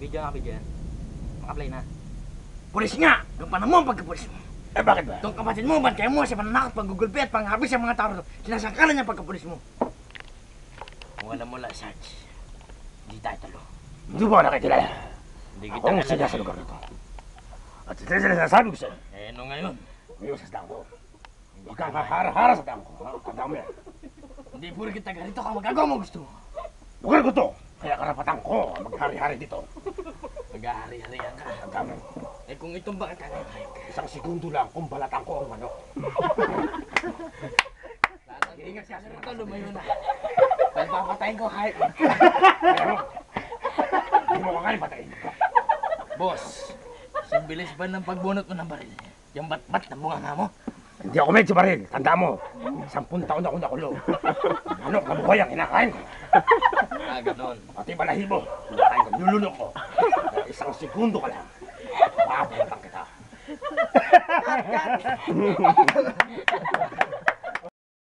Video nga, video yan. Maka-play na. Pulis nga! Doon pa naman pagkapulis mo. Eh bakit ba? Itong kapatid mo, ba't kayo mo sa pananakot, paggugulpi at panghabis sa mga tao, sinasangkalan niya pagkapulis mo. Kung alam mo lang, Sarge, hindi tayo talo. Hindi mo nakikilala. Hindi Ako kita ang sadya sa lugar nito. At sinasabi ko sa'yo, Ano ngayon? ngayon sa damo. Huwag kang hahara-hara sa damo ko. Tandaan mo yan. Hindi puro kita ganito ka magagawa mo gusto mo. Lugar ko to. Kaya karapatan ko ang maghari-hari dito. Mag-ahari-harihan ka. Tandaan mo. Eh kung itong bakit ka ng hayop ka. Isang segundo lang kung balatan ko ang manok. Ingat ka sa ito, lumayo na. Dahil papatayin ko hayop. Pero, hindi mo kakain patayin. Boss, simbilis ba ng pagbunot mo ng baril? Yung bat-bat na bunga nga mo? Hindi ako medyo baril. Tandaan mo, 10 taon ako nakulong. Manok na buhay ang kinakain ko. Ganon. Pati balahibo, kinakain ko, nilulunok ko. Kaya isang segundo ka lang. Papabutan kita.